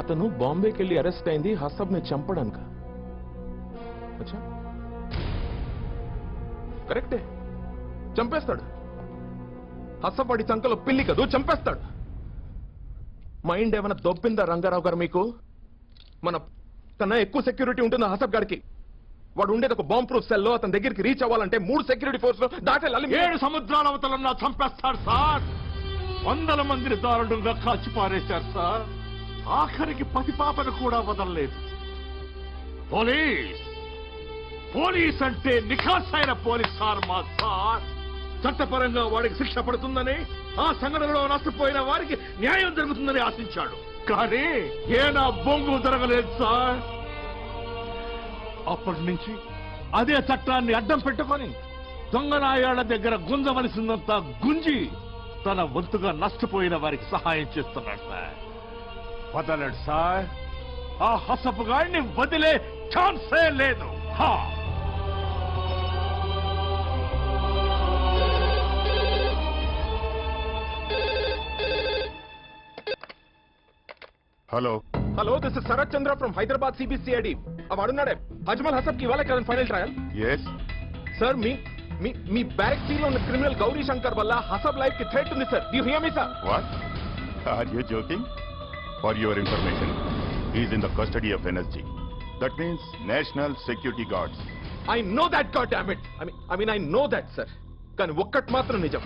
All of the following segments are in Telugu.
అతను బాంబేకి వెళ్ళి అరెస్ట్ అయింది హసబ్ ని చంపడానిక. అచ్చా కరెక్టే, చంపేస్తాడు. హసబ్ వాడి చంకలో పిల్లి కదూ, చంపేస్తాడు. మైండ్ ఏమైనా దొబ్బిందా రంగారావు గారు మీకు? మన కన్నా ఎక్కువ సెక్యూరిటీ ఉంటుంది హసబ్ గారికి. వాడు ఉండేది ఒక బాంబ్ ప్రూఫ్ సెల్లో. అతని దగ్గరికి రీచ్ అవ్వాలంటే 3 సెక్యూరిటీ ఫోర్స్ దాటాలి. 7 సముద్రాల అవతలన్నా చంపేస్తాడు సార్. 100 మందిని దారుణంగా కాల్చి పారేశారు సార్. ఆఖరికి పసిపాపను కూడా వదలలేదు. పోలీస్ అంటే నిఖాసైన పోలీస్ సార్ మా సార్. చట్టపరంగా వాడికి శిక్ష పడుతుందని, ఆ సంఘటనలో నష్టపోయిన వారికి న్యాయం జరుగుతుందని ఆశించాడు. కానీ ఏనా బొంగు జరగలేదు సార్. అప్పటి నుంచి అదే చట్టాన్ని అడ్డం పెట్టుకొని దొంగనాయాళ్ల దగ్గర గుంజవలసిందంతా గుంజి తన వంతుగా నష్టపోయిన వారికి సహాయం చేస్తున్నాడు సార్. వదలడు సార్. ఆ హసపు గాడిని వదిలే ఛాన్సే లేదు. Hello hello, this is Sharath Chandra from Hyderabad CBCID. వాడున్నాడే అజ్మల్ హసబ్ కి ఇవాళ కదా ఫైనల్ ట్రయల్. ఎస్ సార్, మీ బ్యారెక్ లో ఉన్న క్రిమినల్ గౌరీ శంకర్ వల్ల హసబ్ లైఫ్ కి థ్రెట్ ఉంది sir. You hear me sir? What are you joking? For your information, he is in the custody of NSG. That means National Security Guards. I know that, God damn it. I know that, sir. కానీ ఒక్కటి మాత్రం నిజం,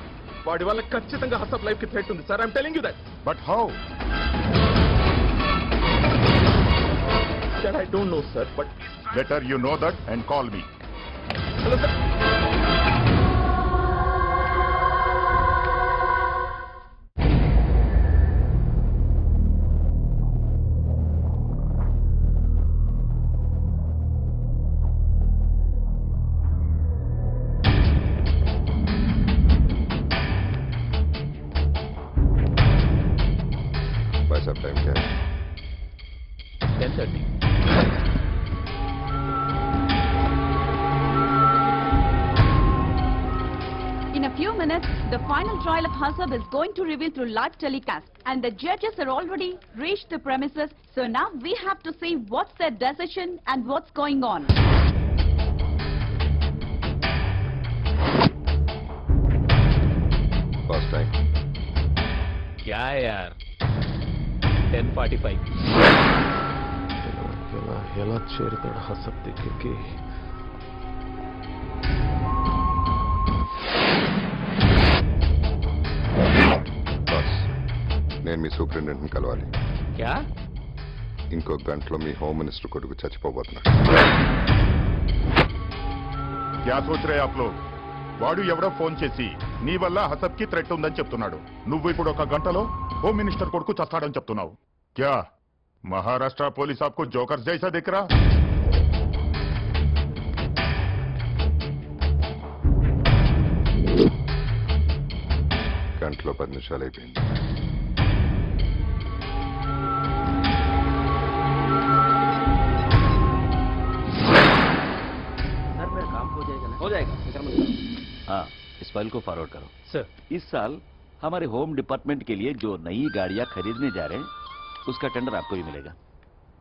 వాడి వల్ల ఖచ్చితంగా హసబ్ లైఫ్ కి థ్రెట్ ఉంది sir. I'm telling you that. But how? That I don't know, sir, but Better you know that and call me. hello sir. भाई साहब टाइम क्या है? 10:30. In a few minutes, the final trial of Hasab is going to reveal through live telecast, and the judges are already reached the premises. So now we have to see what's their decision and what's going on. First time. क्या है यार 10:45. ఎలా చేరుతాడు హసబ్ దగ్గరికి? బస్ నేను మీ సూపరింటెండెంట్ని కలవాలి. क्या? ఇంకో గంటలో మీ హోమ్ మినిస్టర్ కొడుకు చచ్చిపోబోతున్నాడు. क्या सोच रहे आप लोग? వాడు ఎవడో ఫోన్ చేసి నీ వల్ల హసబ్ కి థ్రెట్ ఉందని చెప్తున్నాడు. నువ్వు ఇప్పుడు 1 గంటలో హోమ్ మినిస్టర్ కొడుకు చస్తాడని చెప్తున్నావు. क्या महाराष्ट्र पुलिस आपको जोकर जैसा दिख रहा? గంటలో 10 నిమిషాలు అయిపోయింది. सर मेरा काम हो जाएगा ना? हो जाएगा, फिक्र मत करो। हाँ, इस फाइल को फॉरवर्ड करो सर। इस साल हमारे होम डिपार्टमेंट के लिए जो नई गाड़ियां खरीदने जा रहे हैं उसका टेंडर आपको ही मिलेगा।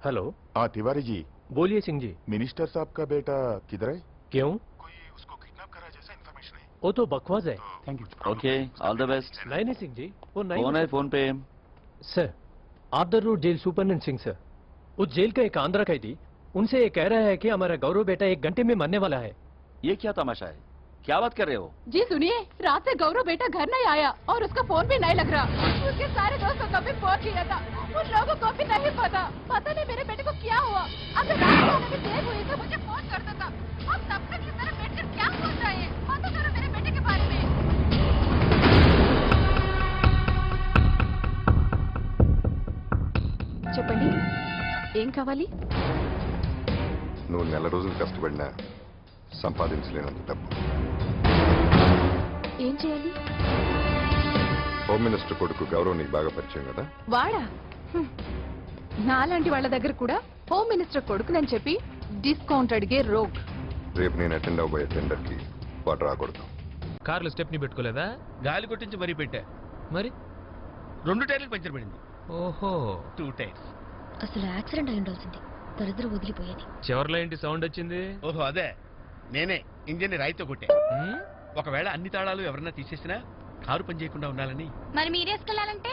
हेलो, हाँ तिवारी जी, बोलिए सिंह जी। मिनिस्टर साहब का बेटा किधर है? क्यों? कोई उसको किडनैप करा जैसा इन्फॉर्मेशन है. वो तो बकवास है। Thank you. Okay, all the best. नहीं सिंह जी, वो नहीं। कौन है फोन पे? सर, आदर road jail superintendent Singh sir. उस जेल का एक आंध्रा कैदी उनसे ये कह रहा है कि हमारा गौरव बेटा 1 घंटे में मरने वाला है। ये क्या तमाशा है? क्या बात कर रहे हो? जी सुनिए, रात से गौरव बेटा घर नहीं आया और उसका फोन भी नहीं लग रहा। उसके सारे दोस्तों को भी फोन किया था, उन लोगों को भी नहीं पता नहीं मेरे बेटे को क्या हुआ। अगर रात को उन्हें देर हुई तो मुझे फोन कर देता। अब तब तक ये मेरे बेटे क्या सोच रहे हैं? पता करो मेरे बेटे के बारे में। చెప్పండి, ఏం కావాలి? నువ్వు నెల రోజులు కష్టపడినా సంపాదించలేనంత డబ్బు. ఏం చేయాలి? హోమ్ మినిస్టర్ కొడుకు గౌరవ్ నీకు బాగా పరిచయం కదా? వాడా? నాలాంటి వాళ్ళ దగ్గర కూడా హోమ్ మినిస్టర్ కొడుకునని చెప్పి డిస్కౌంట్ అడిగే రోగ్. రేపు నేను అటెండ్ అవబోయే టెండర్కి వాడు రాకూడదు. కార్లో స్టెప్ని పెట్టుకోలేదా? గాలి కొట్టించి మరీ పెట్టా. మరి 2 టైర్లు పంచర్ పడింది. ఓహో, 2 టైర్స్. అసలు యాక్సిడెంట్ అయి ఉండాల్సింది. దరిద్రం వదిలిపోయేది. చివర్లో ఏంటి సౌండ్ వచ్చింది? ఓహో అదే, నేనే ఇంజిన్ రాయితో కొట్టే. హ్మ్? ఒకవేళ అన్ని తాళాలు ఎవరన్నా తీసేసినా కారు పని చేయకుండా ఉండాలని. మరి మీరేసుకెళ్ళాలంటే